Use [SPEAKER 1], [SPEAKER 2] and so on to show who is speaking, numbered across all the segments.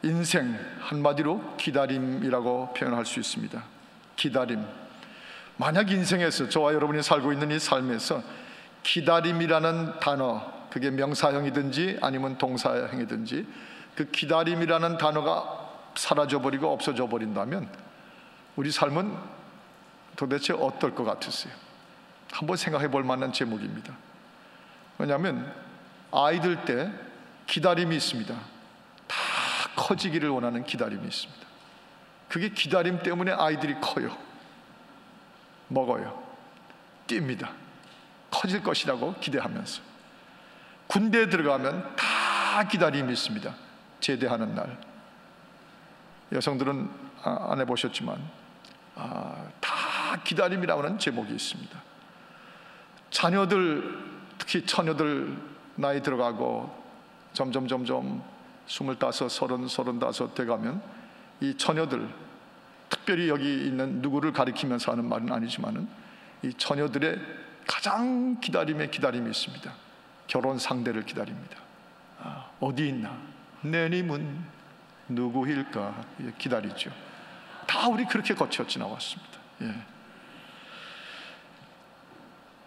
[SPEAKER 1] 인생 한마디로 기다림이라고 표현할 수 있습니다. 기다림. 만약 인생에서 저와 여러분이 살고 있는 이 삶에서 기다림이라는 단어, 그게 명사형이든지 아니면 동사형이든지 그 기다림이라는 단어가 사라져버리고 없어져 버린다면 우리 삶은 도대체 어떨 것 같으세요? 한번 생각해 볼 만한 제목입니다. 왜냐하면 아이들 때 기다림이 있습니다. 다 커지기를 원하는 기다림이 있습니다. 그게 기다림 때문에 아이들이 커요. 먹어요. 뜁니다. 커질 것이라고 기대하면서. 군대에 들어가면 다 기다림이 있습니다. 제대하는 날. 여성들은 안 해보셨지만 다 기다림이라고 하는 제목이 있습니다. 자녀들, 특히 처녀들 나이 들어가고 점점 25, 30, 돼가면 이 처녀들, 특별히 여기 있는 누구를 가리키면서 하는 말은 아니지만은 이 처녀들의 가장 기다림이 있습니다. 결혼 상대를 기다립니다. 어디 있나? 내님은 누구일까? 기다리죠. 다 우리 그렇게 거쳐 지나왔습니다.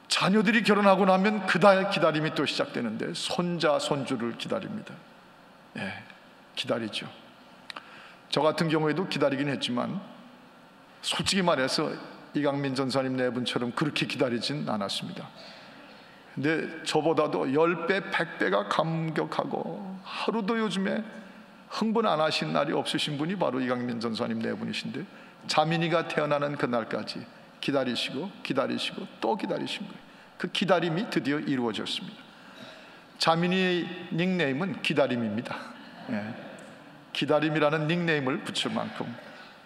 [SPEAKER 1] 자녀들이 결혼하고 나면 그다음 기다림이 또 시작되는데 손자, 손주를 기다립니다. 기다리죠. 저 같은 경우에도 기다리긴 했지만 솔직히 말해서 이강민 전사님 네 분처럼 그렇게 기다리진 않았습니다. 근데 저보다도 10배, 100배가 감격하고 하루도 요즘에 흥분 안 하신 날이 없으신 분이 바로 이강민 전사님 네 분이신데 자민이가 태어나는 그날까지 기다리시고 또 기다리신 거예요. 그 기다림이 드디어 이루어졌습니다. 자민이의 닉네임은 기다림입니다. 기다림이라는 닉네임을 붙일 만큼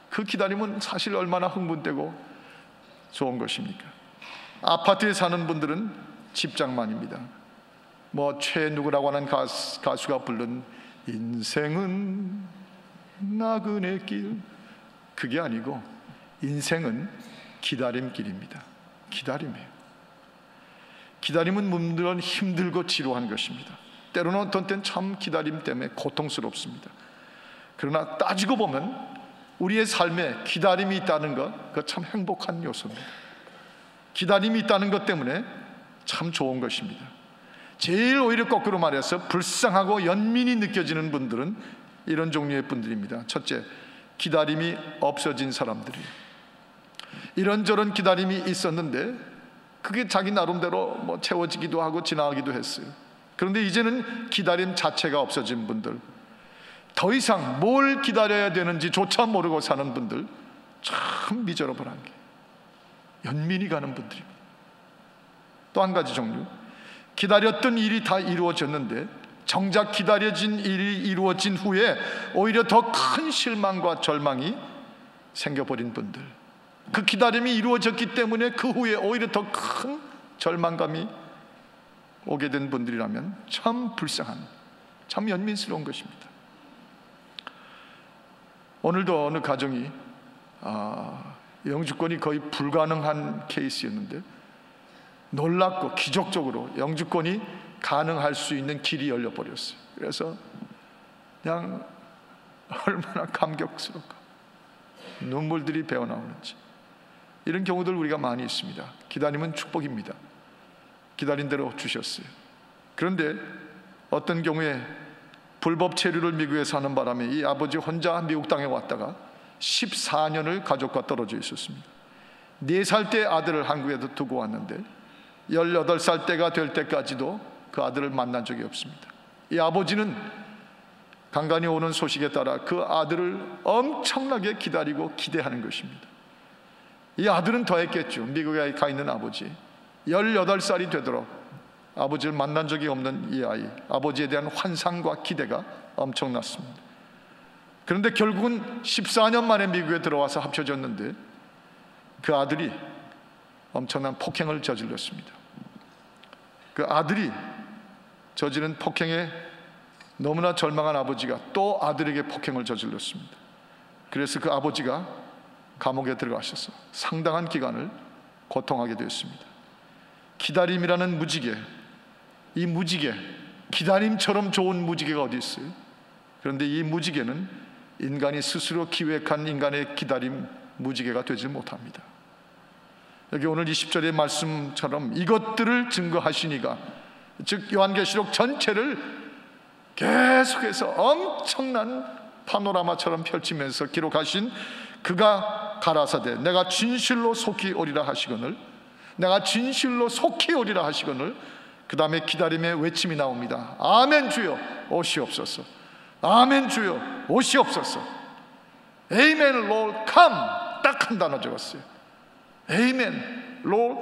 [SPEAKER 1] 그 기다림은 사실 얼마나 흥분되고 좋은 것입니까? 아파트에 사는 분들은 집장만입니다. 최 누구라고 하는 가수가 부른 인생은 나그네 길, 그게 아니고 인생은 기다림길입니다. 기다림이에요. 기다림은 물론 힘들고 지루한 것입니다. 때로는 어떤 때는 참 기다림 때문에 고통스럽습니다. 그러나 따지고 보면 우리의 삶에 기다림이 있다는 것, 그거 참 행복한 요소입니다. 기다림이 있다는 것 때문에 참 좋은 것입니다. 제일 오히려 거꾸로 말해서 불쌍하고 연민이 느껴지는 분들은 이런 종류의 분들입니다. 첫째, 기다림이 없어진 사람들이에요. 이런저런 기다림이 있었는데 그게 자기 나름대로 채워지기도 하고 지나가기도 했어요. 그런데 이제는 기다림 자체가 없어진 분들, 더 이상 뭘 기다려야 되는지 조차 모르고 사는 분들, 참 미저러블한 게 연민이 가는 분들입니다. 또 한 가지 종류, 기다렸던 일이 다 이루어졌는데 정작 기다려진 일이 이루어진 후에 오히려 더 큰 실망과 절망이 생겨버린 분들, 그 기다림이 이루어졌기 때문에 그 후에 오히려 더 큰 절망감이 오게 된 분들이라면 참 불쌍한, 참 연민스러운 것입니다. 오늘도 어느 가정이 영주권이 거의 불가능한 케이스였는데 놀랍고 기적적으로 영주권이 가능할 수 있는 길이 열려버렸어요. 그래서 그냥 얼마나 감격스럽고 눈물들이 배어나오는지, 이런 경우들 우리가 많이 있습니다. 기다림은 축복입니다. 기다린 대로 주셨어요. 그런데 어떤 경우에 불법 체류를 미국에 사는 바람에 이 아버지 혼자 미국 땅에 왔다가 14년을 가족과 떨어져 있었습니다. 4살 때 아들을 한국에도 두고 왔는데 18살 때가 될 때까지도 그 아들을 만난 적이 없습니다. 이 아버지는 간간히 오는 소식에 따라 그 아들을 엄청나게 기다리고 기대하는 것입니다. 이 아들은 더했겠죠. 미국에 가 있는 아버지, 18살이 되도록 아버지를 만난 적이 없는 이 아이, 아버지에 대한 환상과 기대가 엄청났습니다. 그런데 결국은 14년 만에 미국에 들어와서 합쳐졌는데 그 아들이 엄청난 폭행을 저질렀습니다. 그 아들이 저지른 폭행에 너무나 절망한 아버지가 또 아들에게 폭행을 저질렀습니다. 그래서 그 아버지가 감옥에 들어가셔서 상당한 기간을 고통하게 되었습니다. 기다림이라는 무지개, 이 무지개, 기다림처럼 좋은 무지개가 어디 있어요? 그런데 이 무지개는 인간이 스스로 기획한 인간의 기다림 무지개가 되지 못합니다. 여기 오늘 20절의 말씀처럼 이것들을 증거하시니가, 즉 요한계시록 전체를 계속해서 엄청난 파노라마처럼 펼치면서 기록하신 그가 가라사대 내가 진실로 속히 오리라 하시거늘, 내가 진실로 속히 오리라 하시거늘, 그 다음에 기다림의 외침이 나옵니다. 아멘 주여 오시옵소서. 아멘 주여 오시옵소서. Amen Lord come. 딱 한 단어 적었어요. Amen Lord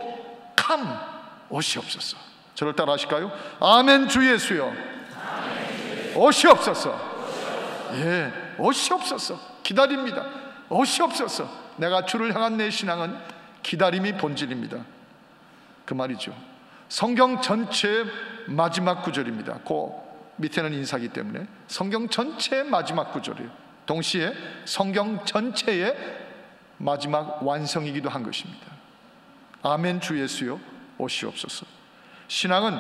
[SPEAKER 1] come. 오시옵소서. 저를 따라 하실까요? 아멘 주 예수여 오시옵소서. 예, 오시옵소서. 기다립니다. 오시옵소서. 내가 주를 향한 내 신앙은 기다림이 본질입니다. 그 말이죠. 성경 전체의 마지막 구절입니다. 그 밑에는 인사기 때문에 성경 전체의 마지막 구절이에요. 동시에 성경 전체의 마지막 완성이기도 한 것입니다. 아멘 주 예수여 오시옵소서. 신앙은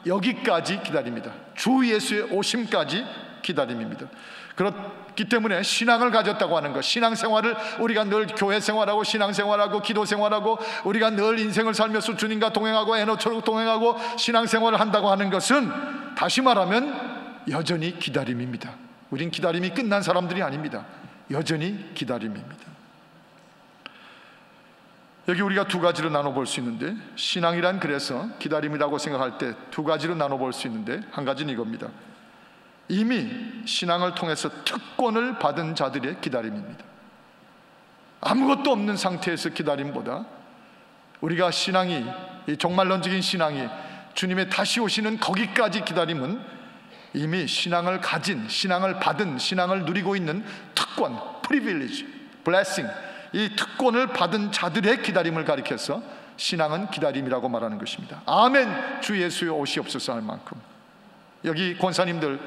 [SPEAKER 1] 여기까지 기다립니다. 주 예수의 오심까지 기다림입니다. 그렇기 때문에 신앙을 가졌다고 하는 것, 신앙생활을 우리가 늘 교회 생활하고 신앙생활하고 기도 생활하고 우리가 늘 인생을 살면서 주님과 동행하고 에너처럼 동행하고 신앙생활을 한다고 하는 것은 다시 말하면 여전히 기다림입니다. 우린 기다림이 끝난 사람들이 아닙니다. 여전히 기다림입니다. 여기 우리가 두 가지로 나눠볼 수 있는데, 신앙이란 그래서 기다림이라고 생각할 때 두 가지로 나눠볼 수 있는데, 한 가지는 이겁니다. 이미 신앙을 통해서 특권을 받은 자들의 기다림입니다. 아무것도 없는 상태에서 기다림보다 우리가 신앙이, 이 종말론적인 신앙이 주님의 다시 오시는 거기까지 기다림은 이미 신앙을 가진, 신앙을 받은, 신앙을 누리고 있는 특권, privilege, blessing, 이 특권을 받은 자들의 기다림을 가리켜서 신앙은 기다림이라고 말하는 것입니다. 아멘 주 예수여 오시옵소서 할 만큼. 여기 권사님들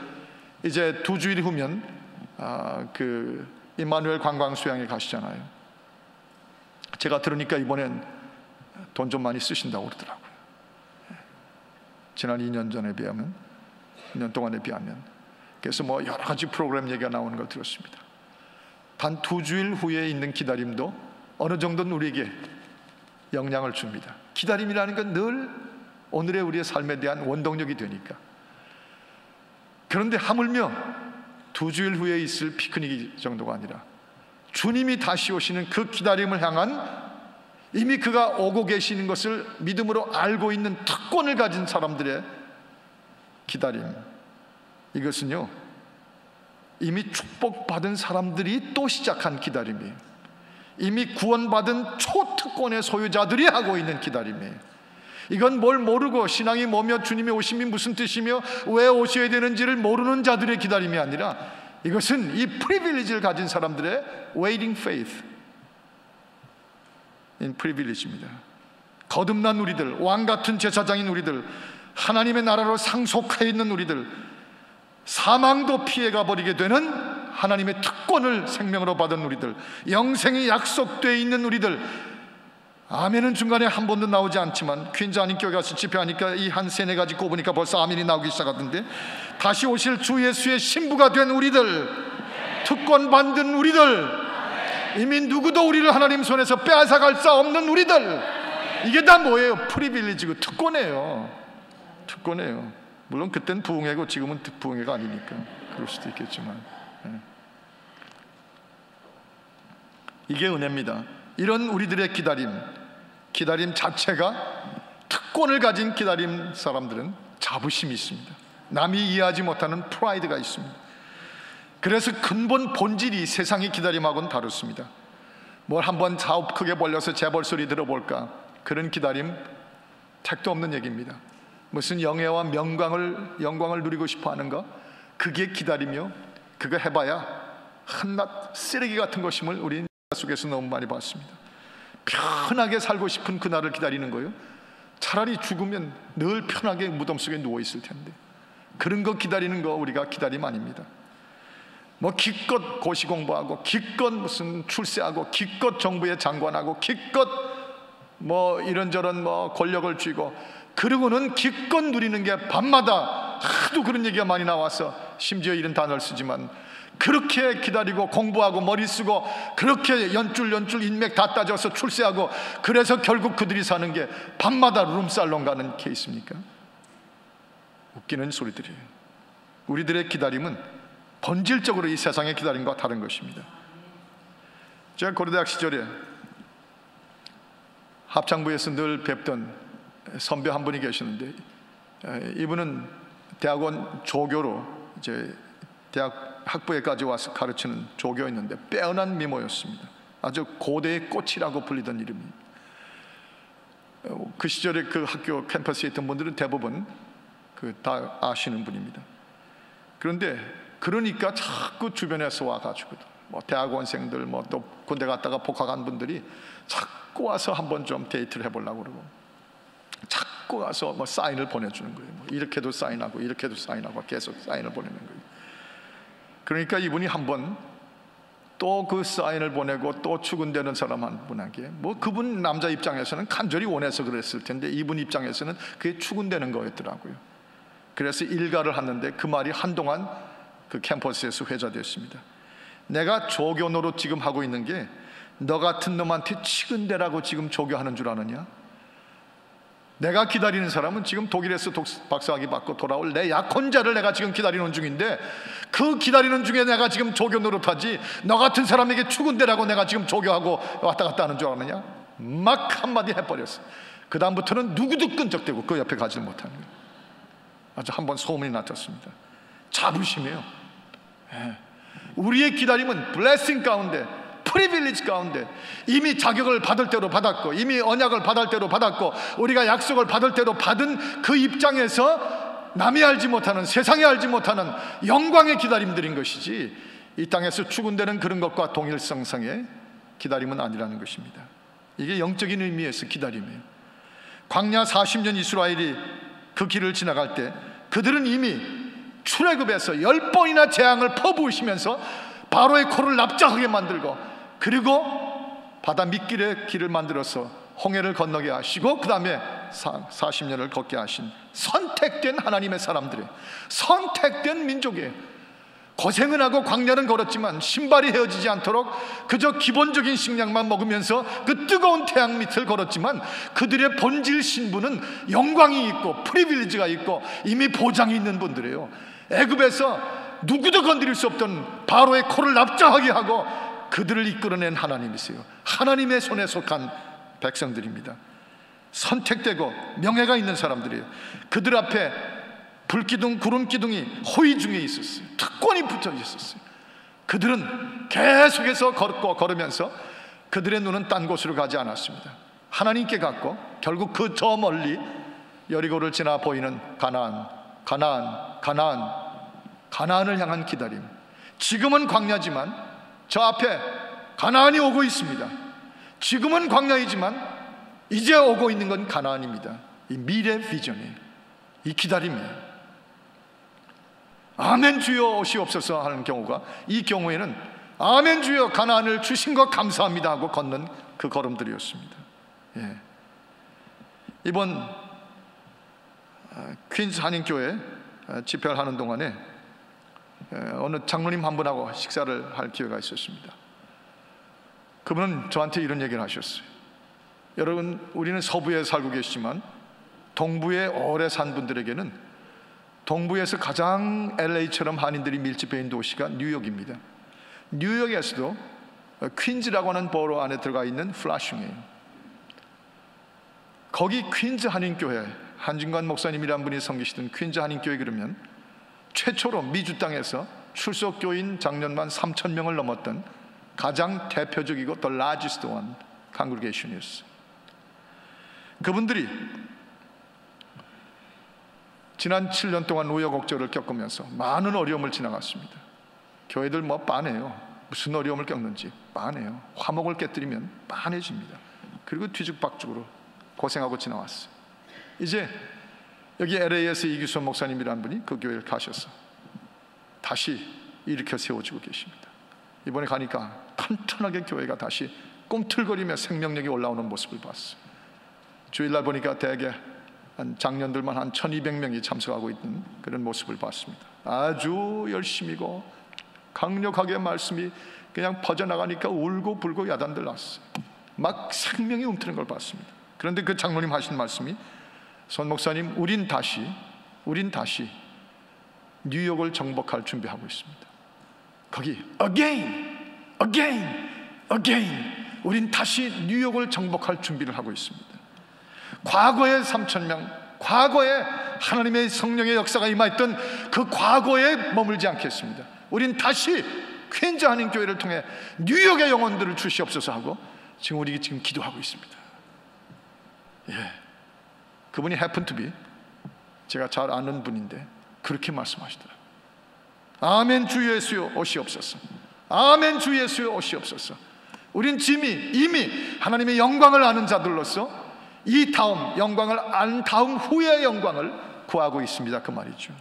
[SPEAKER 1] 이제 2주일 후면 그 임마누엘 관광수양에 가시잖아요. 제가 들으니까 이번엔 돈 좀 많이 쓰신다고 그러더라고요. 지난 2년 전에 비하면, 2년 동안에 비하면. 그래서 뭐 여러 가지 프로그램 얘기가 나오는 걸 들었습니다. 단 2주일 후에 있는 기다림도 어느 정도는 우리에게 영향을 줍니다. 기다림이라는 건 늘 오늘의 우리의 삶에 대한 원동력이 되니까. 그런데 하물며 2주일 후에 있을 피크닉 정도가 아니라 주님이 다시 오시는 그 기다림을 향한, 이미 그가 오고 계시는 것을 믿음으로 알고 있는 특권을 가진 사람들의 기다림, 이것은요 이미 축복받은 사람들이 또 시작한 기다림이에요. 이미 구원받은 초특권의 소유자들이 하고 있는 기다림이에요. 이건 뭘 모르고 신앙이 뭐며 주님의 오심이 무슨 뜻이며 왜 오셔야 되는지를 모르는 자들의 기다림이 아니라 이것은 이 프리빌리지를 가진 사람들의 waiting faith in privilege입니다. 거듭난 우리들, 왕같은 제사장인 우리들, 하나님의 나라로 상속해 있는 우리들, 사망도 피해가 버리게 되는 하나님의 특권을 생명으로 받은 우리들, 영생이 약속되어 있는 우리들. 아멘은 중간에 한 번도 나오지 않지만 퀸자님 교회 가서 집회하니까 이 한 세네 가지 꼽으니까 벌써 아멘이 나오기 시작하던데, 다시 오실 주 예수의 신부가 된 우리들, 특권 받은 우리들, 이미 누구도 우리를 하나님 손에서 빼앗아갈 수 없는 우리들, 이게 다 뭐예요? 프리빌리지고 특권이에요. 특권이에요. 물론 그땐 부흥회고 지금은 부흥회가 아니니까 그럴 수도 있겠지만, 이게 은혜입니다. 이런 우리들의 기다림 자체가, 특권을 가진 기다림 사람들은 자부심이 있습니다. 남이 이해하지 못하는 프라이드가 있습니다. 그래서 근본 본질이 세상의 기다림하고는 다릅니다. 뭘 한번 사업 크게 벌려서 재벌 소리 들어볼까, 그런 기다림 택도 없는 얘기입니다. 무슨 영예와 영광을 누리고 싶어 하는 거, 그게 기다리며 그거 해봐야 한낱 쓰레기 같은 것임을 우리는 속에서 너무 많이 봤습니다. 편하게 살고 싶은 그날을 기다리는 거예요. 차라리 죽으면 늘 편하게 무덤 속에 누워있을 텐데, 그런 거 기다리는 거 우리가 기다림 아닙니다. 뭐 기껏 고시 공부하고 기껏 무슨 출세하고 기껏 정부에 장관하고 기껏 뭐 이런저런 뭐 권력을 쥐고, 그러고는 기껏 누리는 게 밤마다 하도 그런 얘기가 많이 나와서 심지어 이런 단어를 쓰지만 그렇게 기다리고 공부하고 머리 쓰고 그렇게 연줄 인맥 다 따져서 출세하고 그래서 결국 그들이 사는 게 밤마다 룸살롱 가는 케이스입니까? 웃기는 소리들이에요. 우리들의 기다림은 본질적으로 이 세상의 기다림과 다른 것입니다. 제가 고려대학 시절에 합창부에서 늘 뵙던 선배 한 분이 계시는데, 이분은 대학원 조교로 이제 대학 학부에까지 와서 가르치는 조교였는데 빼어난 미모였습니다. 아주 고대의 꽃이라고 불리던 이름입니다. 그 시절에 그 학교 캠퍼스에 있던 분들은 대부분 다 아시는 분입니다. 그런데 그러니까 자꾸 주변에서 와가지고 뭐 대학원생들 뭐 또 군대 갔다가 복학한 분들이 자꾸 와서 한번 좀 데이트를 해보려고 그러고 자꾸 와서 뭐 사인을 보내주는 거예요. 뭐 이렇게도 사인하고 이렇게도 사인하고 계속 사인을 보내는 거예요. 그러니까 이분이 한번 또 그 사인을 보내고 또 추근되는 사람 한 분에게, 뭐 그분 남자 입장에서는 간절히 원해서 그랬을 텐데 이분 입장에서는 그게 추근되는 거였더라고요. 그래서 일가를 하는데 그 말이 한동안 그 캠퍼스에서 회자됐습니다. 내가 조교 노릇 지금 하고 있는 게 너 같은 놈한테 치근대라고 지금 조교하는 줄 아느냐? 내가 기다리는 사람은 지금 독일에서 박사학위 받고 돌아올 내 약혼자를 내가 지금 기다리는 중인데 그 기다리는 중에 내가 지금 조교 노릇하지 너 같은 사람에게 추근대라고 내가 지금 조교하고 왔다 갔다 하는 줄 아느냐? 막 한마디 해버렸어. 그 다음부터는 누구도 끈적대고 그 옆에 가지 못하는 거예요. 아주 한번 소문이 났었습니다. 자부심이에요. 우리의 기다림은 블레싱 가운데, 프리빌리지 가운데, 이미 자격을 받을 대로 받았고 이미 언약을 받을 대로 받았고 우리가 약속을 받을 대로 받은 그 입장에서 남이 알지 못하는, 세상이 알지 못하는 영광의 기다림들인 것이지 이 땅에서 추근되는 그런 것과 동일성상의 기다림은 아니라는 것입니다. 이게 영적인 의미에서 기다림이에요. 광야 40년 이스라엘이 그 길을 지나갈 때 그들은 이미 출애굽에서 10번이나 재앙을 퍼부으시면서 바로의 코를 납작하게 만들고 그리고 바다 밑길의 길을 만들어서 홍해를 건너게 하시고 그 다음에 40년을 걷게 하신 선택된 하나님의 사람들이에요. 선택된 민족이에요. 고생은 하고 광야는 걸었지만 신발이 헤어지지 않도록 그저 기본적인 식량만 먹으면서 그 뜨거운 태양 밑을 걸었지만 그들의 본질 신분은 영광이 있고 프리빌리지가 있고 이미 보장이 있는 분들이에요. 애굽에서 누구도 건드릴 수 없던 바로의 코를 납작하게 하고 그들을 이끌어낸 하나님이세요. 하나님의 손에 속한 백성들입니다. 선택되고 명예가 있는 사람들이에요. 그들 앞에 불기둥 구름기둥이 호위 중에 있었어요. 특권이 붙어 있었어요. 그들은 계속해서 걸으면서 그들의 눈은 딴 곳으로 가지 않았습니다. 하나님께 갔고 결국 그 저 멀리 여리고를 지나 보이는 가나안을 향한 기다림. 지금은 광야지만 저 앞에 가나안이 오고 있습니다. 지금은 광야이지만 이제 오고 있는 건 가나안입니다. 이 미래 비전이에요. 이 기다림이에요. 아멘 주여 오시옵소서 하는 경우가, 이 경우에는 아멘 주여 가나안을 주신 것 감사합니다 하고 걷는 그 걸음들이었습니다. 이번 퀸즈 한인교회 집회를 하는 동안에 어느 장로님 한 분하고 식사를 할 기회가 있었습니다. 그분은 저한테 이런 얘기를 하셨어요. 여러분, 우리는 서부에 살고 계시지만 동부에 오래 산 분들에게는 동부에서 가장 LA처럼 한인들이 밀집해 있는 도시가 뉴욕입니다. 뉴욕에서도 퀸즈라고 하는 버로 안에 들어가 있는 플라싱이에요. 거기 퀸즈 한인교회, 한진관 목사님이란 분이 섬기시던 퀸즈 한인교회, 그러면 최초로 미주 땅에서 출석교인 작년만 3,000명을 넘었던 가장 대표적이고 the largest one congregation이었어요. 그분들이 지난 7년 동안 우여곡절을 겪으면서 많은 어려움을 지나갔습니다. 교회들 뭐 빤해요. 무슨 어려움을 겪는지 빤해요. 화목을 깨뜨리면 빤해집니다. 그리고 뒤죽박죽으로 고생하고 지나왔어요. 이제 여기 LA에서 이규선 목사님이라는 분이 그 교회를 가셔서 다시 일으켜 세워지고 계십니다. 이번에 가니까 탄탄하게 교회가 다시 꿈틀거리며 생명력이 올라오는 모습을 봤어요. 주일날 보니까 대개 한 작년들만 한 1200명이 참석하고 있는 그런 모습을 봤습니다. 아주 열심히고 강력하게 말씀이 그냥 퍼져나가니까 울고 불고 야단들 났어요. 막 생명이 움트는 걸 봤습니다. 그런데 그 장로님 하신 말씀이, 손 목사님, 우린 다시 뉴욕을 정복할 준비하고 있습니다. 거기 again 우린 다시 뉴욕을 정복할 준비를 하고 있습니다. 과거의 3,000명, 과거에 하나님의 성령의 역사가 임하였던 그 과거에 머물지 않겠습니다. 우린 다시 퀸즈 한인 교회를 통해 뉴욕의 영혼들을 주시옵소서 하고 우리 지금 기도하고 있습니다. 예, 그분이 happen to be 제가 잘 아는 분인데 그렇게 말씀하시더라고요. 아멘 주 예수여 오시옵소서. 아멘 주 예수여 오시옵소서. 우린 이미 하나님의 영광을 아는 자들로서 이 다음 영광을 안 다음 후의 영광을 구하고 있습니다. 그 말이죠.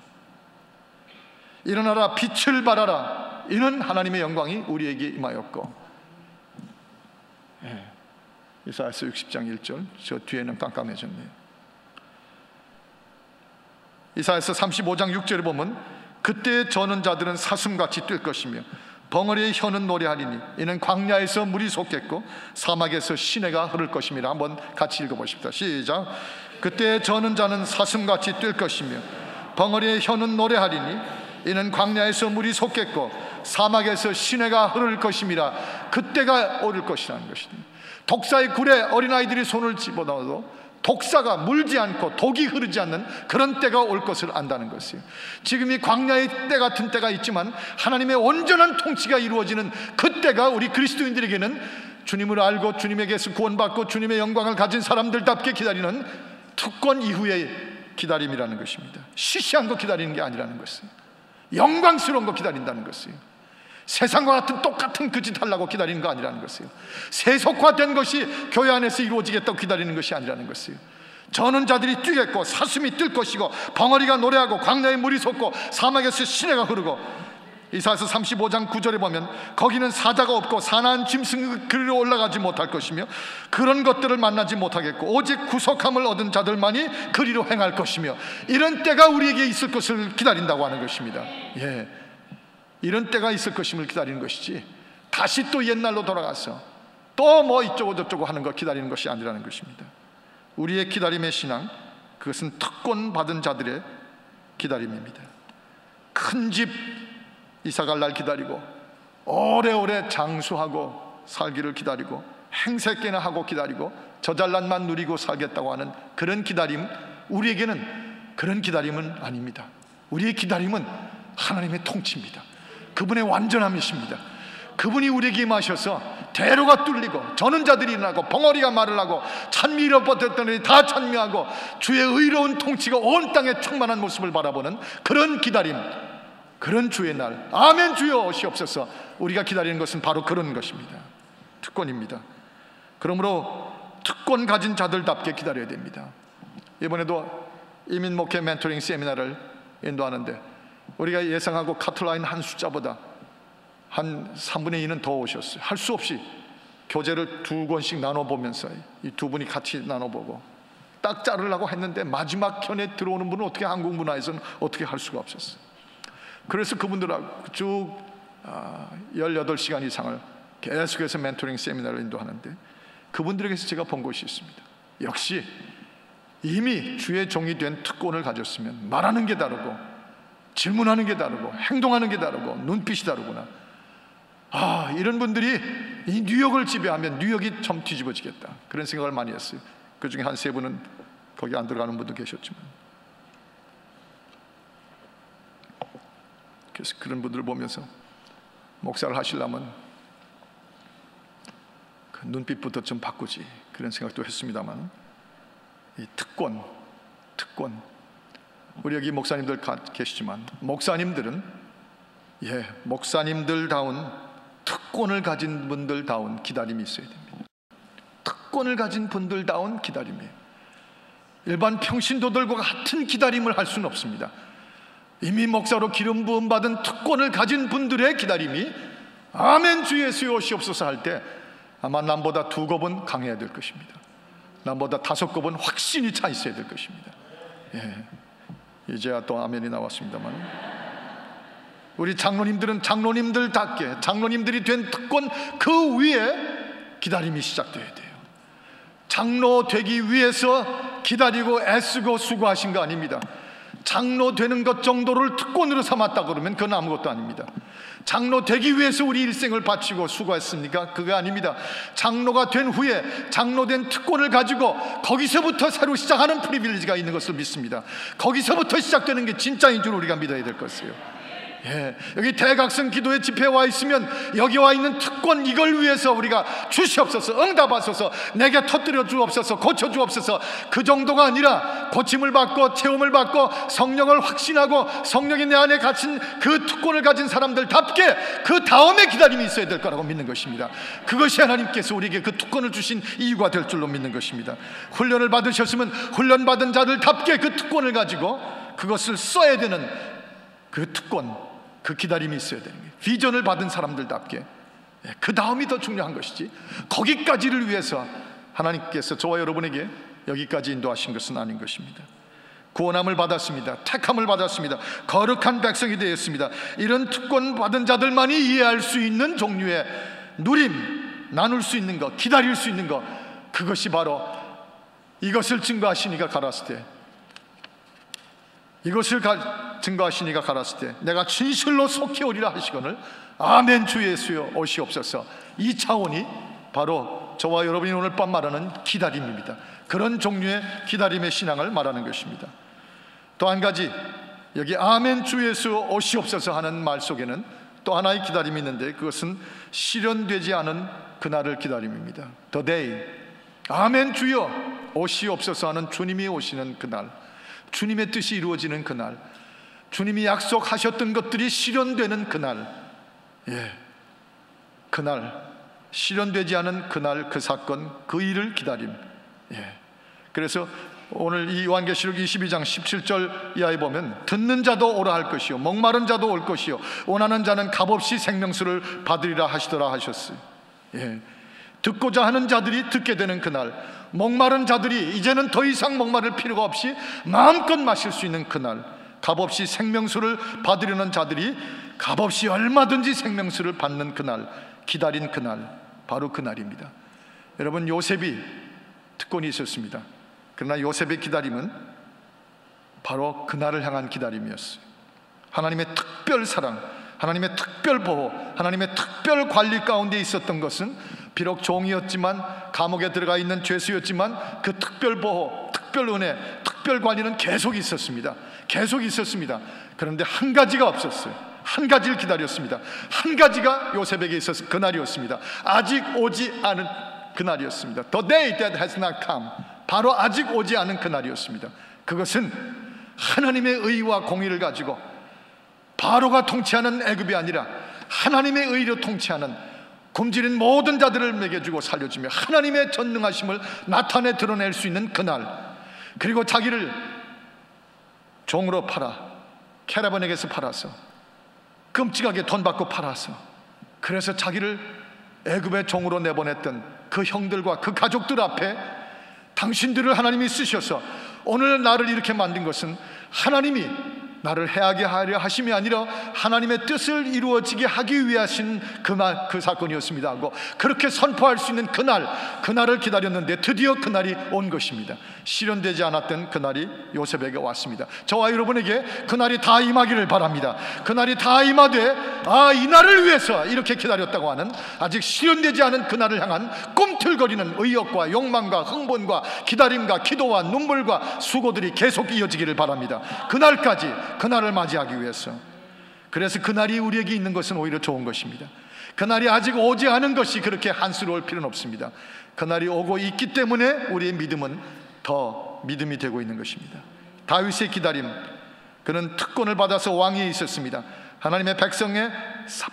[SPEAKER 1] 일어나라 빛을 발하라. 이는 하나님의 영광이 우리에게 임하였고. 예. 이사야서 60장 1절. 저 뒤에는 깜깜해졌네요. 이사야서 35장 6절에 보면 그때 저는 자들은 사슴같이 뛸 것이며 벙어리의 혀는 노래하리니 이는 광야에서 물이 솟겠고 사막에서 시내가 흐를 것임이라. 한번 같이 읽어보십시다. 시작. 그때 저는 자는 사슴같이 뛸 것이며 벙어리의 혀는 노래하리니 이는 광야에서 물이 솟겠고 사막에서 시내가 흐를 것임이라. 그때가 오를 것이라는 것입니다. 독사의 굴에 어린아이들이 손을 집어넣어도 독사가 물지 않고 독이 흐르지 않는 그런 때가 올 것을 안다는 것이에요. 지금이 광야의 때 같은 때가 있지만 하나님의 온전한 통치가 이루어지는 그 때가 우리 그리스도인들에게는 주님을 알고 주님에게서 구원받고 주님의 영광을 가진 사람들답게 기다리는 특권 이후의 기다림이라는 것입니다. 시시한 거 기다리는 게 아니라는 것이에요. 영광스러운 거 기다린다는 것이에요. 세상과 같은 똑같은 그 짓 하려고 기다리는 거 아니라는 것이에요. 세속화된 것이 교회 안에서 이루어지겠다고 기다리는 것이 아니라는 것이에요. 저는 자들이 뛰겠고 사슴이 뛸 것이고 벙어리가 노래하고 광야에 물이 솟고 사막에서 시내가 흐르고. 이사야서 35장 9절에 보면 거기는 사자가 없고 사나운 짐승 그리로 올라가지 못할 것이며 그런 것들을 만나지 못하겠고 오직 구속함을 얻은 자들만이 그리로 행할 것이며. 이런 때가 우리에게 있을 것을 기다린다고 하는 것입니다. 예, 이런 때가 있을 것임을 기다리는 것이지 다시 또 옛날로 돌아가서 또 뭐 이쪽고 저쪽고 하는 거 기다리는 것이 아니라는 것입니다. 우리의 기다림의 신앙, 그것은 특권 받은 자들의 기다림입니다. 큰 집 이사갈 날 기다리고 오래오래 장수하고 살기를 기다리고 행색계나 하고 기다리고 저 잘난만 누리고 살겠다고 하는 그런 기다림, 우리에게는 그런 기다림은 아닙니다. 우리의 기다림은 하나님의 통치입니다. 그분의 완전함이십니다. 그분이 우리에게 임하셔서 대로가 뚫리고 저는 자들이 일어나고 벙어리가 말을 하고 찬미로 버텼더니 다 찬미하고 주의 의로운 통치가 온 땅에 충만한 모습을 바라보는 그런 기다림, 그런 주의 날, 아멘 주여 오시옵소서. 우리가 기다리는 것은 바로 그런 것입니다. 특권입니다. 그러므로 특권 가진 자들답게 기다려야 됩니다. 이번에도 이민 목회 멘토링 세미나를 인도하는데 우리가 예상하고 카톨라인 한 숫자보다 한 3분의 2는 더 오셨어요. 할 수 없이 교재를 2권씩 나눠보면서 이 두 분이 같이 나눠보고 딱 자르려고 했는데 마지막 편에 들어오는 분은 어떻게 한국 문화에서는 어떻게 할 수가 없었어요. 그래서 그분들하고 쭉 18시간 이상을 계속해서 멘토링 세미나를 인도하는데 그분들에게서 제가 본 것이 있습니다. 역시 이미 주의 종이 된 특권을 가졌으면 말하는 게 다르고 질문하는 게 다르고 행동하는 게 다르고 눈빛이 다르구나. 이런 분들이 이 뉴욕을 지배하면 뉴욕이 좀 뒤집어지겠다, 그런 생각을 많이 했어요. 그 중에 한 3분은 거기 안 들어가는 분도 계셨지만, 그래서 그런 분들을 보면서 목사를 하시려면 그 눈빛부터 좀 바꾸지, 그런 생각도 했습니다만, 이 특권, 우리 여기 목사님들 계시지만 목사님들은 목사님들다운 특권을 가진 분들다운 기다림이 있어야 됩니다. 특권을 가진 분들다운 기다림이에요. 일반 평신도들과 같은 기다림을 할 수는 없습니다. 이미 목사로 기름 부음 받은 특권을 가진 분들의 기다림이 아멘 주 예수여 오시옵소서 할 때 아마 남보다 2곱은 강해야 될 것입니다. 남보다 5곱은 확신이 차 있어야 될 것입니다. 이제야 또 아멘이 나왔습니다만, 우리 장로님들은 장로님들답게 장로님들이 된 특권 그 위에 기다림이 시작돼야 돼요. 장로 되기 위해서 기다리고 애쓰고 수고하신 거 아닙니다. 장로 되는 것 정도를 특권으로 삼았다 그러면 그건 아무것도 아닙니다. 장로 되기 위해서 우리 일생을 바치고 수고했습니까? 그거 아닙니다. 장로가 된 후에 장로된 특권을 가지고 거기서부터 새로 시작하는 프리빌리지가 있는 것을 믿습니다. 거기서부터 시작되는 게 진짜인 줄 우리가 믿어야 될 것이에요. 여기 대각성 기도회 집회에 와 있으면 여기 와 있는 특권, 이걸 위해서 우리가 주시옵소서, 응답하소서, 내게 터뜨려 주옵소서, 고쳐 주옵소서, 그 정도가 아니라 고침을 받고 체험을 받고 성령을 확신하고 성령이 내 안에 갇힌 그 특권을 가진 사람들답게 그 다음에 기다림이 있어야 될 거라고 믿는 것입니다. 그것이 하나님께서 우리에게 그 특권을 주신 이유가 될 줄로 믿는 것입니다. 훈련을 받으셨으면 훈련받은 자들답게 그 특권을 가지고 그것을 써야 되는 그 특권, 그 기다림이 있어야 되는 거예요. 비전을 받은 사람들답게 그 다음이 더 중요한 것이지, 거기까지를 위해서 하나님께서 저와 여러분에게 여기까지 인도하신 것은 아닌 것입니다. 구원함을 받았습니다. 택함을 받았습니다. 거룩한 백성이 되었습니다. 이런 특권 받은 자들만이 이해할 수 있는 종류의 누림, 나눌 수 있는 것, 기다릴 수 있는 것, 그것이 바로 이것을 증거하시니가 가라스 때, 이것을 증거하시니가 가라스 때 내가 진실로 속히 오리라 하시거늘 아멘 주 예수여 오시옵소서. 이 차원이 바로 저와 여러분이 오늘 밤 말하는 기다림입니다. 그런 종류의 기다림의 신앙을 말하는 것입니다. 또 한 가지, 여기 아멘 주 예수 오시옵소서 하는 말 속에는 또 하나의 기다림이 있는데, 그것은 실현되지 않은 그날을 기다림입니다. The day, 아멘 주여 오시옵소서 하는 주님이 오시는 그날, 주님의 뜻이 이루어지는 그날, 주님이 약속하셨던 것들이 실현되는 그날, 그날, 실현되지 않은 그날, 그 사건, 그 일을 기다림. 그래서 오늘 이 요한계시록 22장 17절 이하에 보면, 듣는 자도 오라 할 것이요 목마른 자도 올 것이요 원하는 자는 값없이 생명수를 받으리라 하시더라 하셨어요. 듣고자 하는 자들이 듣게 되는 그날, 목마른 자들이 이제는 더 이상 목마를 필요가 없이 마음껏 마실 수 있는 그날, 값없이 생명수를 받으려는 자들이 값없이 얼마든지 생명수를 받는 그날, 기다린 그날, 바로 그날입니다. 여러분, 요셉이 특권이 있었습니다. 그러나 요셉의 기다림은 바로 그날을 향한 기다림이었어요. 하나님의 특별 사랑, 하나님의 특별 보호, 하나님의 특별 관리 가운데 있었던 것은 비록 종이었지만, 감옥에 들어가 있는 죄수였지만, 그 특별 보호, 특별 은혜, 특별 관리는 계속 있었습니다. 계속 있었습니다. 그런데 한 가지가 없었어요. 한 가지를 기다렸습니다. 한 가지가 요셉에게 있어서 그날이었습니다. 아직 오지 않은 그날이었습니다. The day that has not come, 바로 아직 오지 않은 그날이었습니다. 그것은 하나님의 의와 공의를 가지고 바로가 통치하는 애굽이 아니라 하나님의 의로 통치하는, 굶주린 모든 자들을 먹여주고 살려주며 하나님의 전능하심을 나타내 드러낼 수 있는 그날, 그리고 자기를 종으로 팔아, 캐라반에게서 팔아서, 끔찍하게 돈 받고 팔아서, 그래서 자기를 애굽의 종으로 내보냈던 그 형들과 그 가족들 앞에 당신들을 하나님이 쓰셔서 오늘 나를 이렇게 만든 것은 하나님이 나를 해하게 하려 하심이 아니라 하나님의 뜻을 이루어지게 하기 위해 하신 그 사건이었습니다 하고 그렇게 선포할 수 있는 그날을 기다렸는데 드디어 그날이 온 것입니다. 실현되지 않았던 그날이 요셉에게 왔습니다. 저와 여러분에게 그날이 다 임하기를 바랍니다. 그날이 다 임하되, 이 날을 위해서 이렇게 기다렸다고 하는, 아직 실현되지 않은 그날을 향한 꿈틀거리는 의욕과 욕망과 흥분과 기다림과 기도와 눈물과 수고들이 계속 이어지기를 바랍니다. 그날을 맞이하기 위해서. 그래서 그날이 우리에게 있는 것은 오히려 좋은 것입니다. 그날이 아직 오지 않은 것이 그렇게 한스러울 필요는 없습니다. 그날이 오고 있기 때문에 우리의 믿음은 더 믿음이 되고 있는 것입니다. 다윗의 기다림, 그는 특권을 받아서 왕위에 있었습니다. 하나님의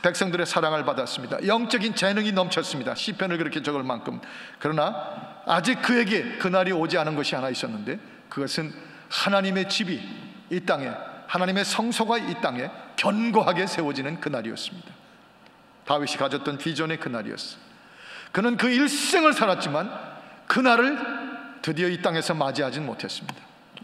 [SPEAKER 1] 백성들의 사랑을 받았습니다. 영적인 재능이 넘쳤습니다. 시편을 그렇게 적을 만큼. 그러나 아직 그에게 그날이 오지 않은 것이 하나 있었는데, 그것은 하나님의 집이 이 땅에, 하나님의 성소가 이 땅에 견고하게 세워지는 그날이었습니다. 다윗이 가졌던 비전의 그날이었어요. 그는 그 일생을 살았지만 그날을 드디어 이 땅에서 맞이하진 못했습니다.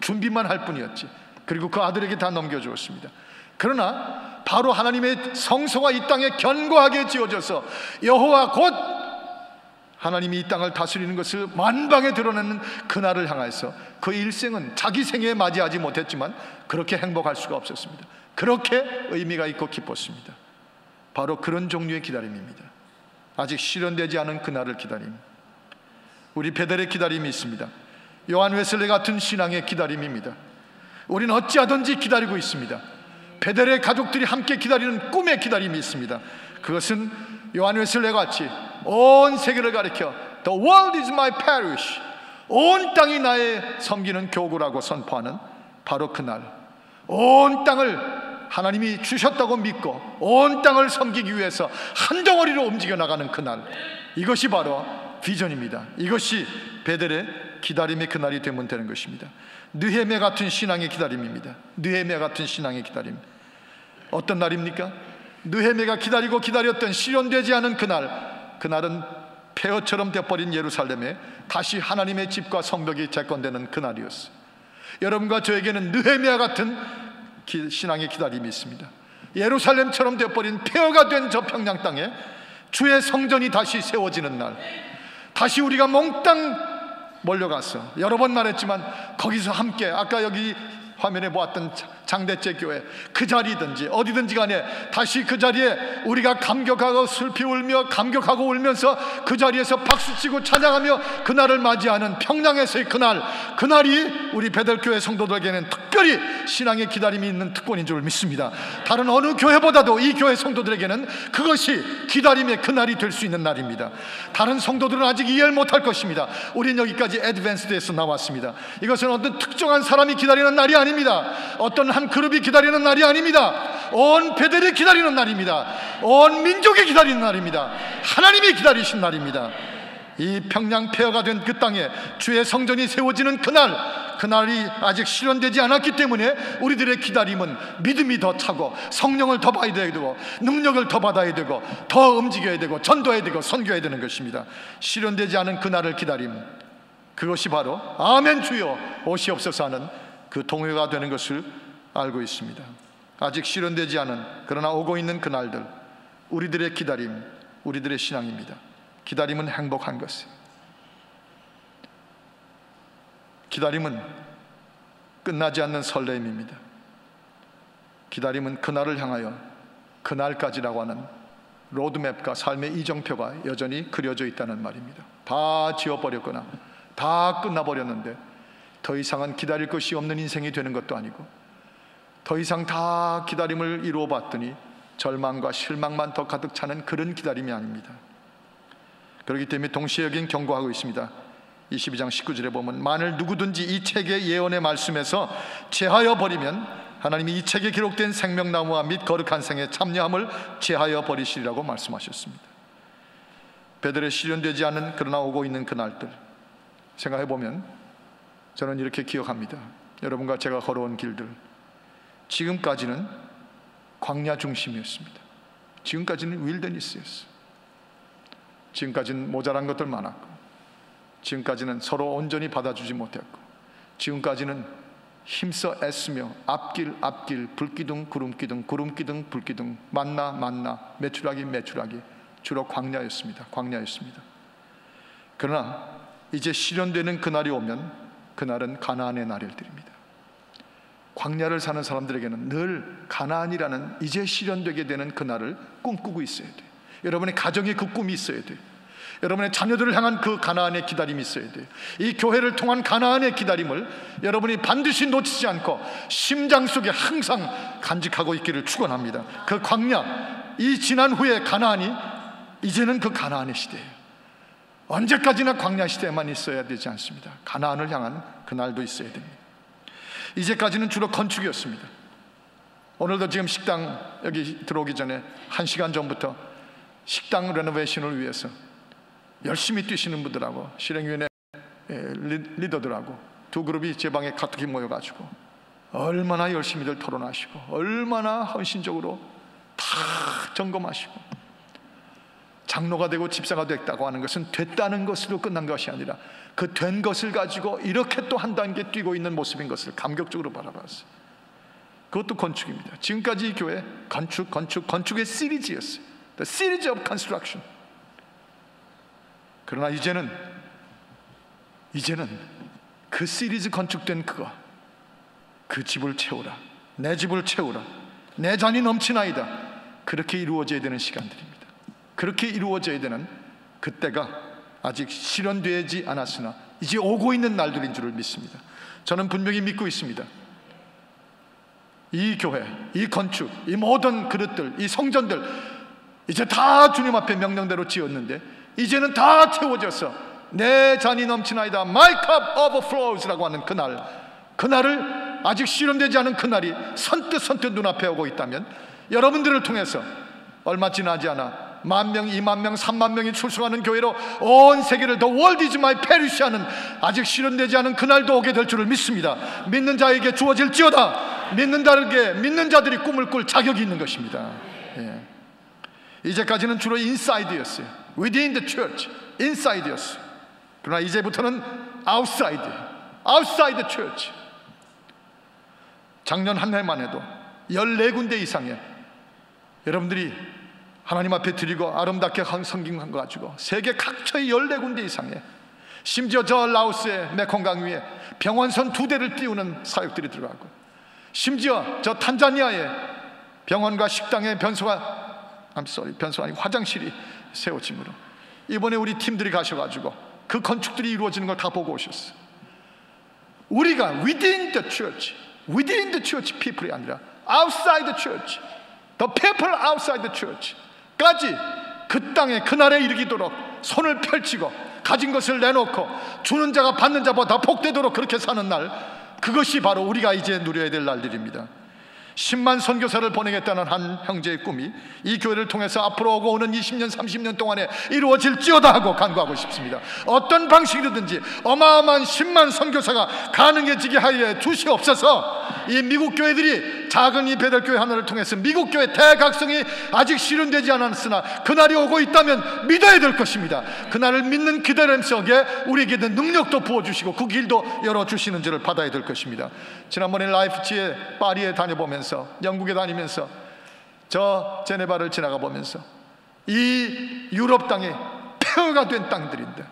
[SPEAKER 1] 준비만 할 뿐이었지. 그리고 그 아들에게 다 넘겨주었습니다. 그러나 바로 하나님의 성소가 이 땅에 견고하게 지어져서 여호와 곧 하나님이 이 땅을 다스리는 것을 만방에 드러내는 그날을 향해서 그 일생은 자기 생애에 맞이하지 못했지만 그렇게 행복할 수가 없었습니다. 그렇게 의미가 있고 기뻤습니다. 바로 그런 종류의 기다림입니다. 아직 실현되지 않은 그날을 기다림. 우리 베델의 기다림이 있습니다. 요한 웨슬레 같은 신앙의 기다림입니다. 우리는 어찌하든지 기다리고 있습니다. 베델의 가족들이 함께 기다리는 꿈의 기다림이 있습니다. 그것은 요한 웨슬레 같이 온 세계를 가리켜 The world is my parish, 온 땅이 나의 섬기는 교구라고 선포하는 바로 그날, 온 땅을 하나님이 주셨다고 믿고 온 땅을 섬기기 위해서 한 덩어리로 움직여 나가는 그날, 이것이 바로 비전입니다. 이것이 베델의 기다림의 그날이 되면 되는 것입니다. 느헤미야 같은 신앙의 기다림입니다. 느헤미야 같은 신앙의 기다림. 어떤 날입니까? 느헤미야가 기다리고 기다렸던 실현되지 않은 그날, 그날은 폐허처럼 되어버린 예루살렘에 다시 하나님의 집과 성벽이 재건되는 그날이었어요. 여러분과 저에게는 느헤미야 같은 신앙의 기다림이 있습니다. 예루살렘처럼 되어버린 폐허가 된 저 평양 땅에 주의 성전이 다시 세워지는 날, 다시 우리가 몽땅 몰려가서 여러 번 말했지만 거기서 함께, 아까 여기 화면에 보았던 장대째 교회 그 자리든지 어디든지 간에 다시 그 자리에 우리가 감격하고 슬피 울며 감격하고 울면서 그 자리에서 박수치고 찬양하며 그날을 맞이하는 평양에서의 그날이 우리 베델교회 성도들에게는 특별히 신앙의 기다림이 있는 특권인 줄 믿습니다. 다른 어느 교회보다도 이 교회 성도들에게는 그것이 기다림의 그날이 될 수 있는 날입니다. 다른 성도들은 아직 이해를 못할 것입니다. 우린 여기까지 애드밴스드에서 나왔습니다. 이것은 어떤 특정한 사람이 기다리는 날이 아닙니다. 어떤 한 그룹이 기다리는 날이 아닙니다. 온 베델이 기다리는 날입니다. 온 민족이 기다리는 날입니다. 하나님이 기다리신 날입니다. 이 평양 폐허가 된 그 땅에 주의 성전이 세워지는 그날이 아직 실현되지 않았기 때문에 우리들의 기다림은 믿음이 더 차고 성령을 더 받아야 되고 능력을 더 받아야 되고 더 움직여야 되고 전도해야 되고 선교해야 되는 것입니다. 실현되지 않은 그날을 기다림, 그것이 바로 아멘 주여 오시옵소서 하는 그 동요가 되는 것을 알고 있습니다. 아직 실현되지 않은 그러나 오고 있는 그날들, 우리들의 기다림, 우리들의 신앙입니다. 기다림은 행복한 것이에요. 기다림은 끝나지 않는 설렘입니다. 기다림은 그날을 향하여 그날까지라고 하는 로드맵과 삶의 이정표가 여전히 그려져 있다는 말입니다. 다 지워버렸거나 다 끝나버렸는데 더 이상은 기다릴 것이 없는 인생이 되는 것도 아니고 더 이상 다 기다림을 이루어 봤더니 절망과 실망만 더 가득 차는 그런 기다림이 아닙니다. 그렇기 때문에 동시에 여긴 경고하고 있습니다. 22장 19절에 보면 만일 누구든지 이 책의 예언의 말씀에서 제하여 버리면 하나님이 이 책에 기록된 생명나무와 및 거룩한 생의 참여함을 제하여 버리시리라고 말씀하셨습니다. 베델에 실현되지 않은 그러나 오고 있는 그날들 생각해보면 저는 이렇게 기억합니다. 여러분과 제가 걸어온 길들, 지금까지는 광야 중심이었습니다. 지금까지는 윌더니스였어요. 지금까지는 모자란 것들 많았고, 지금까지는 서로 온전히 받아주지 못했고, 지금까지는 힘써 애쓰며 앞길 불기둥 구름기둥 구름기둥 불기둥 만나 매출하기 주로 광야였습니다. 그러나 이제 실현되는 그날이 오면 그날은 가나안의 날일들입니다. 광야를 사는 사람들에게는 늘 가나안이라는 이제 실현되게 되는 그날을 꿈꾸고 있어야 돼요. 여러분의 가정에 그 꿈이 있어야 돼요. 여러분의 자녀들을 향한 그 가나안의 기다림이 있어야 돼요. 이 교회를 통한 가나안의 기다림을 여러분이 반드시 놓치지 않고 심장 속에 항상 간직하고 있기를 축원합니다. 그 광야, 이 지난 후에 가나안이 이제는 그 가나안의 시대예요. 언제까지나 광야 시대에만 있어야 되지 않습니다. 가나안을 향한 그날도 있어야 됩니다. 이제까지는 주로 건축이었습니다. 오늘도 지금 식당 여기 들어오기 전에 1시간 전부터 식당 레노베이션을 위해서 열심히 뛰시는 분들하고 실행위원회 리더들하고 두 그룹이 제 방에 가뜩이 모여가지고 얼마나 열심히들 토론하시고 얼마나 헌신적으로 다 점검하시고 장로가 되고 집사가 됐다고 하는 것은 됐다는 것으로 끝난 것이 아니라 그 된 것을 가지고 이렇게 또 한 단계 뛰고 있는 모습인 것을 감격적으로 바라봤어요. 그것도 건축입니다. 지금까지 이 교회 건축의 시리즈였어요. The series of construction. 그러나 이제는 그 시리즈 건축된 그 집을 채우라, 내 집을 채우라, 내 잔이 넘치나이다, 그렇게 이루어져야 되는 시간들입니다. 그렇게 이루어져야 되는 그때가 아직 실현되지 않았으나 이제 오고 있는 날들인 줄을 믿습니다. 저는 분명히 믿고 있습니다. 이 교회, 이 건축, 이 모든 그릇들, 이 성전들 이제 다 주님 앞에 명령대로 지었는데 이제는 다 채워져서 내 잔이 넘치나이다, My cup overflows라고 하는 그날을 아직 실현되지 않은 그날이 선뜻 눈앞에 오고 있다면 여러분들을 통해서 얼마 지나지 않아 10,000명, 20,000명, 30,000명이 출석하는 교회로 온 세계를 The world is my parish 하는 아직 실현되지 않은 그날도 오게 될 줄을 믿습니다. 믿는 자에게 주어질지어다. 믿는 자들이 꿈을 꿀 자격이 있는 것입니다. 예. 이제까지는 주로 인사이드였어요. Within the church, 인사이드였어요. 그러나 이제부터는 outside the church. 작년 한 해만 해도 14군데 이상의 여러분들이 하나님 앞에 드리고 아름답게 성김한 거 가지고 세계 각처의 14군데 이상의, 심지어 저 라오스의 메콩강 위에 병원선 2대를 띄우는 사역들이 들어가고, 심지어 저 탄자니아의 병원과 식당에 변소가 아니고 화장실이 세워짐으로 이번에 우리 팀들이 가셔가지고 그 건축들이 이루어지는 걸 다 보고 오셨어요. 우리가 within the church people이 아니라 outside the church, the people outside the church 까지 그 땅에 그날에 이르기도록 손을 펼치고 가진 것을 내놓고 주는 자가 받는 자보다 복되도록 그렇게 사는 날, 그것이 바로 우리가 이제 누려야 될 날들입니다. 10만 선교사를 보내겠다는 한 형제의 꿈이 이 교회를 통해서 앞으로 오고 오는 20년 30년 동안에 이루어질지어다 하고 간구하고 싶습니다. 어떤 방식이든지 어마어마한 10만 선교사가 가능해지게 하여 주시옵소서. 이 미국 교회들이 작은 이 베델교회 하나를 통해서 미국 교회 대각성이 아직 실현되지 않았으나 그날이 오고 있다면 믿어야 될 것입니다. 그날을 믿는 기다림 속에 우리에게는 능력도 부어주시고 그 길도 열어주시는 줄을 받아야 될 것입니다. 지난번에 라이프치에 파리에 다녀보면서, 영국에 다니면서 저 제네바를 지나가 보면서 이 유럽 땅에 폐허가 된 땅들인데,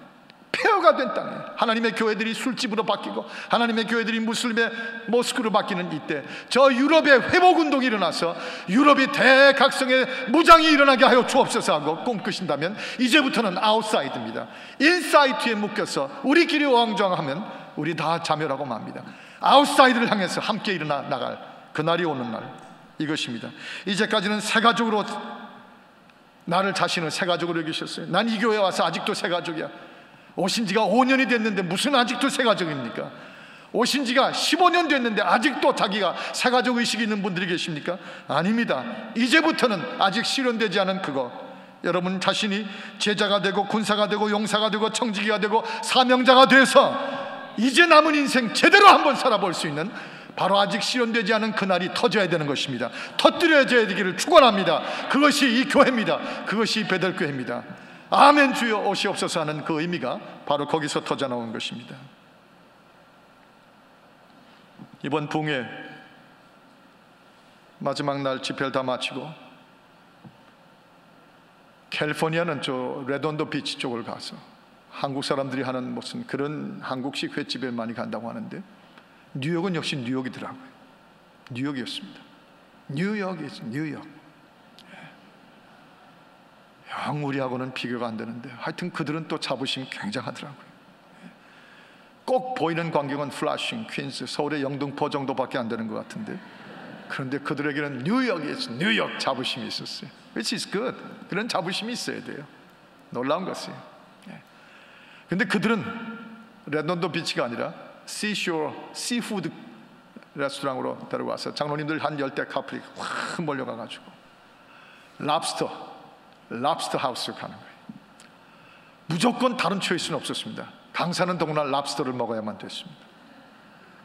[SPEAKER 1] 폐허가 된 땅에 하나님의 교회들이 술집으로 바뀌고 하나님의 교회들이 무슬림의 모스크로 바뀌는 이때 저 유럽에 회복운동이 일어나서 유럽이 대각성의 무장이 일어나게 하여 주옵소서 하고 꿈꾸신다면 이제부터는 아웃사이드입니다. 인사이드에 묶여서 우리끼리 왕좌하면 우리 다 자멸하고 맙니다. 아웃사이드를 향해서 함께 일어나 나갈 그날이 오는 날, 이것입니다. 이제까지는 새가족으로 나를 자신을 새가족으로 여기셨어요. 난 이 교회에 와서 아직도 새가족이야. 오신 지가 5년이 됐는데 무슨 아직도 새가족입니까? 오신 지가 15년 됐는데 아직도 자기가 새가족 의식이 있는 분들이 계십니까? 아닙니다. 이제부터는 아직 실현되지 않은 그거, 여러분 자신이 제자가 되고 군사가 되고 용사가 되고 청지기가 되고 사명자가 돼서 이제 남은 인생 제대로 한번 살아볼 수 있는 바로 아직 실현되지 않은 그날이 터져야 되는 것입니다. 터뜨려져야 되기를 축원합니다. 그것이 이 교회입니다. 그것이 베델교회입니다. 아멘 주여 오시옵소서 하는 그 의미가 바로 거기서 터져 나온 것입니다. 이번 붕괴 마지막 날 집회를 다 마치고 캘리포니아는 저 레돈도 비치 쪽을 가서 한국 사람들이 하는 무슨 그런 한국식 횟집에 많이 간다고 하는데, 뉴욕은 역시 뉴욕이더라고요. 뉴욕이었습니다. 뉴욕. 영 우리하고는 비교가 안 되는데 하여튼 그들은 또 자부심이 굉장하더라고요. 꼭 보이는 광경은 플래싱, 퀸스, 서울의 영등포 정도밖에 안 되는 것 같은데, 그런데 그들에게는 뉴욕 자부심이 있었어요. Which is good. 그런 자부심이 있어야 돼요. 놀라운 것이에요. 근데 그들은 레돈도 비치가 아니라 시쇼어, 시푸드 레스토랑으로 데려와서 장로님들 한 10대 커플이 확 몰려가가지고 랍스터 하우스로 가는 거예요. 무조건 다른 초이스는 없었습니다. 강사는 더구나 랍스터를 먹어야만 됐습니다.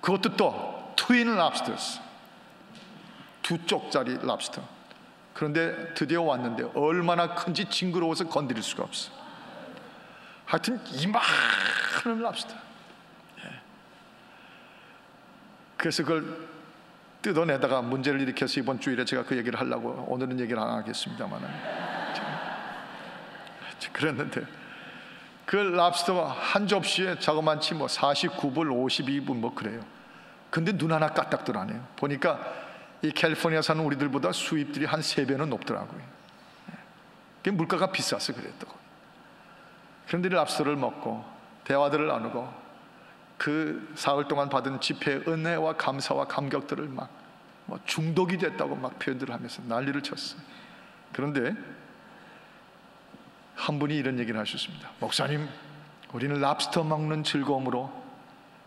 [SPEAKER 1] 그것도 또 트윈 랍스터스, 2쪽짜리 랍스터. 그런데 드디어 왔는데 얼마나 큰지 징그러워서 건드릴 수가 없어. 하여튼 이만한 랍스터. 그래서 그걸 뜯어내다가 문제를 일으켜서 이번 주일에 제가 그 얘기를 하려고, 오늘은 얘기를 안 하겠습니다만은, 그랬는데 그 랍스터가 한 접시에 자그만치 뭐 49불 52불 뭐 그래요. 근데 눈 하나 까딱들 안 해요. 보니까 이 캘리포니아 사는 우리들보다 수입들이 한 3배는 높더라고요. 그게 물가가 비싸서 그랬다고. 그런데 랍스터를 먹고 대화들을 나누고 그 사흘 동안 받은 집회의 은혜와 감사와 감격들을 막 뭐 중독이 됐다고 막 표현들을 하면서 난리를 쳤어요. 그런데 한 분이 이런 얘기를 하셨습니다. 목사님, 우리는 랍스터 먹는 즐거움으로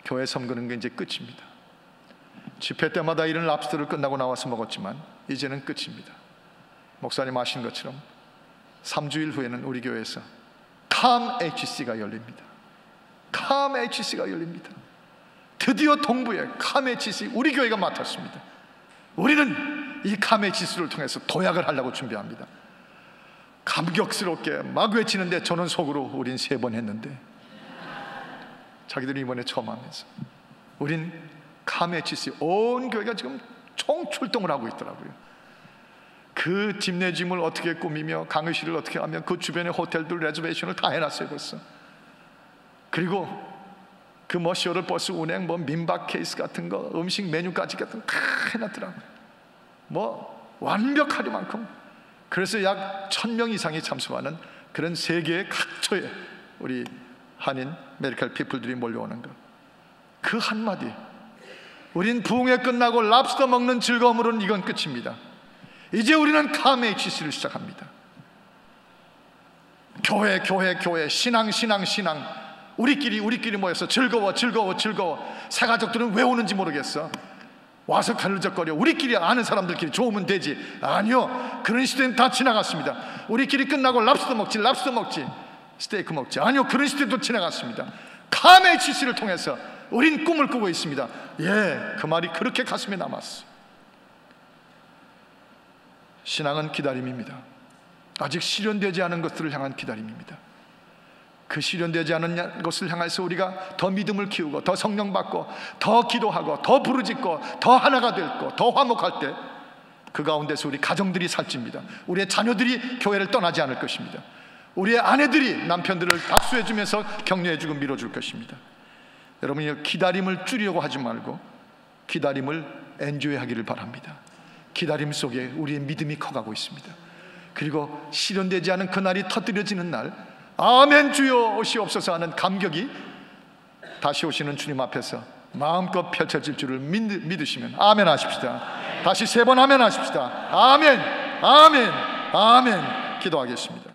[SPEAKER 1] 교회 섬기는 게 이제 끝입니다. 집회 때마다 이런 랍스터를 끝나고 나와서 먹었지만 이제는 끝입니다. 목사님 아신 것처럼 3주일 후에는 우리 교회에서 캄 HC가 열립니다. 캄 HC가 열립니다. 드디어 동부에 캄 HC 우리 교회가 맡았습니다. 우리는 이 캄 HC를 통해서 도약을 하려고 준비합니다. 감격스럽게 막 외치는데 저는 속으로 우린 3번 했는데, 자기들이 이번에 처음 하면서 우린 캄 HC 온 교회가 지금 총출동을 하고 있더라고요. 그 집내짐을 어떻게 꾸미며 강의실을 어떻게 하면 그 주변에 호텔들 레저베이션을 다 해놨어요 벌써. 그리고 그 뭐 셔틀버스 운행, 뭐 민박 케이스 같은 거, 음식 메뉴까지 같은 거 다 해놨더라고요. 뭐 완벽하리만큼. 그래서 약 1000명 이상이 참석하는 그런 세계의 각처에 우리 한인 메디컬 피플들이 몰려오는 것. 그 한마디, 우린 부흥회 끝나고 랍스터 먹는 즐거움으로는 이건 끝입니다. 이제 우리는 캄 HC를 시작합니다. 교회, 신앙, 우리끼리 모여서 즐거워. 새 가족들은 왜 오는지 모르겠어. 와서 갈르적거려. 우리끼리 아는 사람들끼리 좋으면 되지. 아니요, 그런 시대는 다 지나갔습니다. 우리끼리 끝나고 랍스터 먹지, 스테이크 먹지. 아니요, 그런 시대도 지나갔습니다. 캄 HC를 통해서 우린 꿈을 꾸고 있습니다. 그 말이 그렇게 가슴에 남았어. 신앙은 기다림입니다. 아직 실현되지 않은 것들을 향한 기다림입니다. 그 실현되지 않은 것을 향해서 우리가 더 믿음을 키우고 더 성령 받고 더 기도하고 더 부르짖고 더 하나가 되고 더 화목할 때 그 가운데서 우리 가정들이 살집니다. 우리의 자녀들이 교회를 떠나지 않을 것입니다. 우리의 아내들이 남편들을 박수해주면서 격려해주고 밀어줄 것입니다. 여러분이 기다림을 줄이려고 하지 말고 기다림을 엔조이하기를 바랍니다. 기다림 속에 우리의 믿음이 커가고 있습니다. 그리고 실현되지 않은 그날이 터뜨려지는 날, 아멘 주여 오시옵소서 하는 감격이 다시 오시는 주님 앞에서 마음껏 펼쳐질 줄을 믿으시면 아멘 하십시다. 다시 3번 아멘 하십시다. 아멘 기도하겠습니다.